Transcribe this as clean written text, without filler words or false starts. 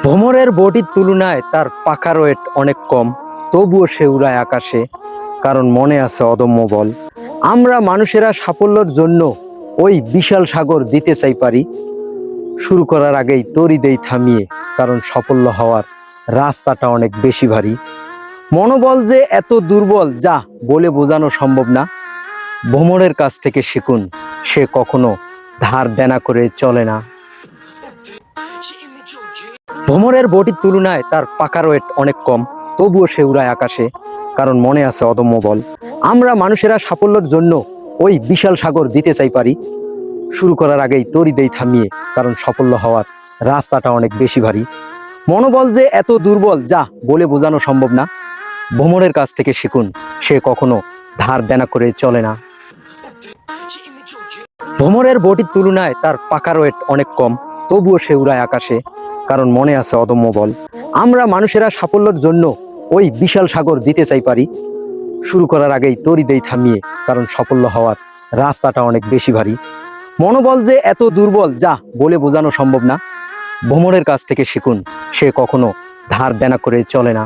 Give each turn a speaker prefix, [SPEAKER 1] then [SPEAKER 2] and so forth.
[SPEAKER 1] ভ্রমরের বডির তুলনায় তার পাখার ওয়েট অনেক কম, তবুও সে উড়ায় আকাশে, কারণ মনে আছে অদম্য বল। আমরা মানুষেরা সাফল্যের জন্য ওই বিশাল সাগর দিতে চাই পারি, শুরু করার আগেই তরি দেই থামিয়ে, কারণ সাফল্য হওয়ার রাস্তাটা অনেক বেশি ভারী। মনোবল যে এত দুর্বল যা বলে বোঝানো সম্ভব না। ভ্রমরের কাছ থেকে শিখুন, সে কখনো ধার দেনা করে চলে না। ভ্রমরের বডির তুলনায় তার পাখার ওয়েট অনেক কম, তবুও সে উড়ায় আকাশে, কারণ মনে আছে অদম্য বল। আমরা মানুষেরা সাফল্যের জন্য ওই বিশাল সাগর দিতে চাই পারি, শুরু করার আগেই তরি দেই থামিয়ে, কারণ সাফল্য হওয়ার রাস্তাটা অনেক বেশি ভারী। মনোবল যে এত দুর্বল যা বলে বোঝানো সম্ভব না। ভ্রমরের কাছ থেকে শিখুন, সে কখনো ধার দেনা করে চলে না। ভ্রমরের বডির তুলনায় তার পাখার ওয়েট অনেক কম, তবুও সে উড়ায় আকাশে, কারণ মনে আছে অদম্য বল। আমরা মানুষেরা সাফল্যের জন্য ওই বিশাল সাগর দিতে চাই পারি, শুরু করার আগেই তরি দেই থামিয়ে, কারণ সাফল্য হওয়ার রাস্তাটা অনেক বেশি ভারী। মনোবল যে এত দুর্বল যা বলে বোঝানো সম্ভব না। ভ্রমরের কাছ থেকে শিখুন, সে কখনো ধার দেনা করে চলে না।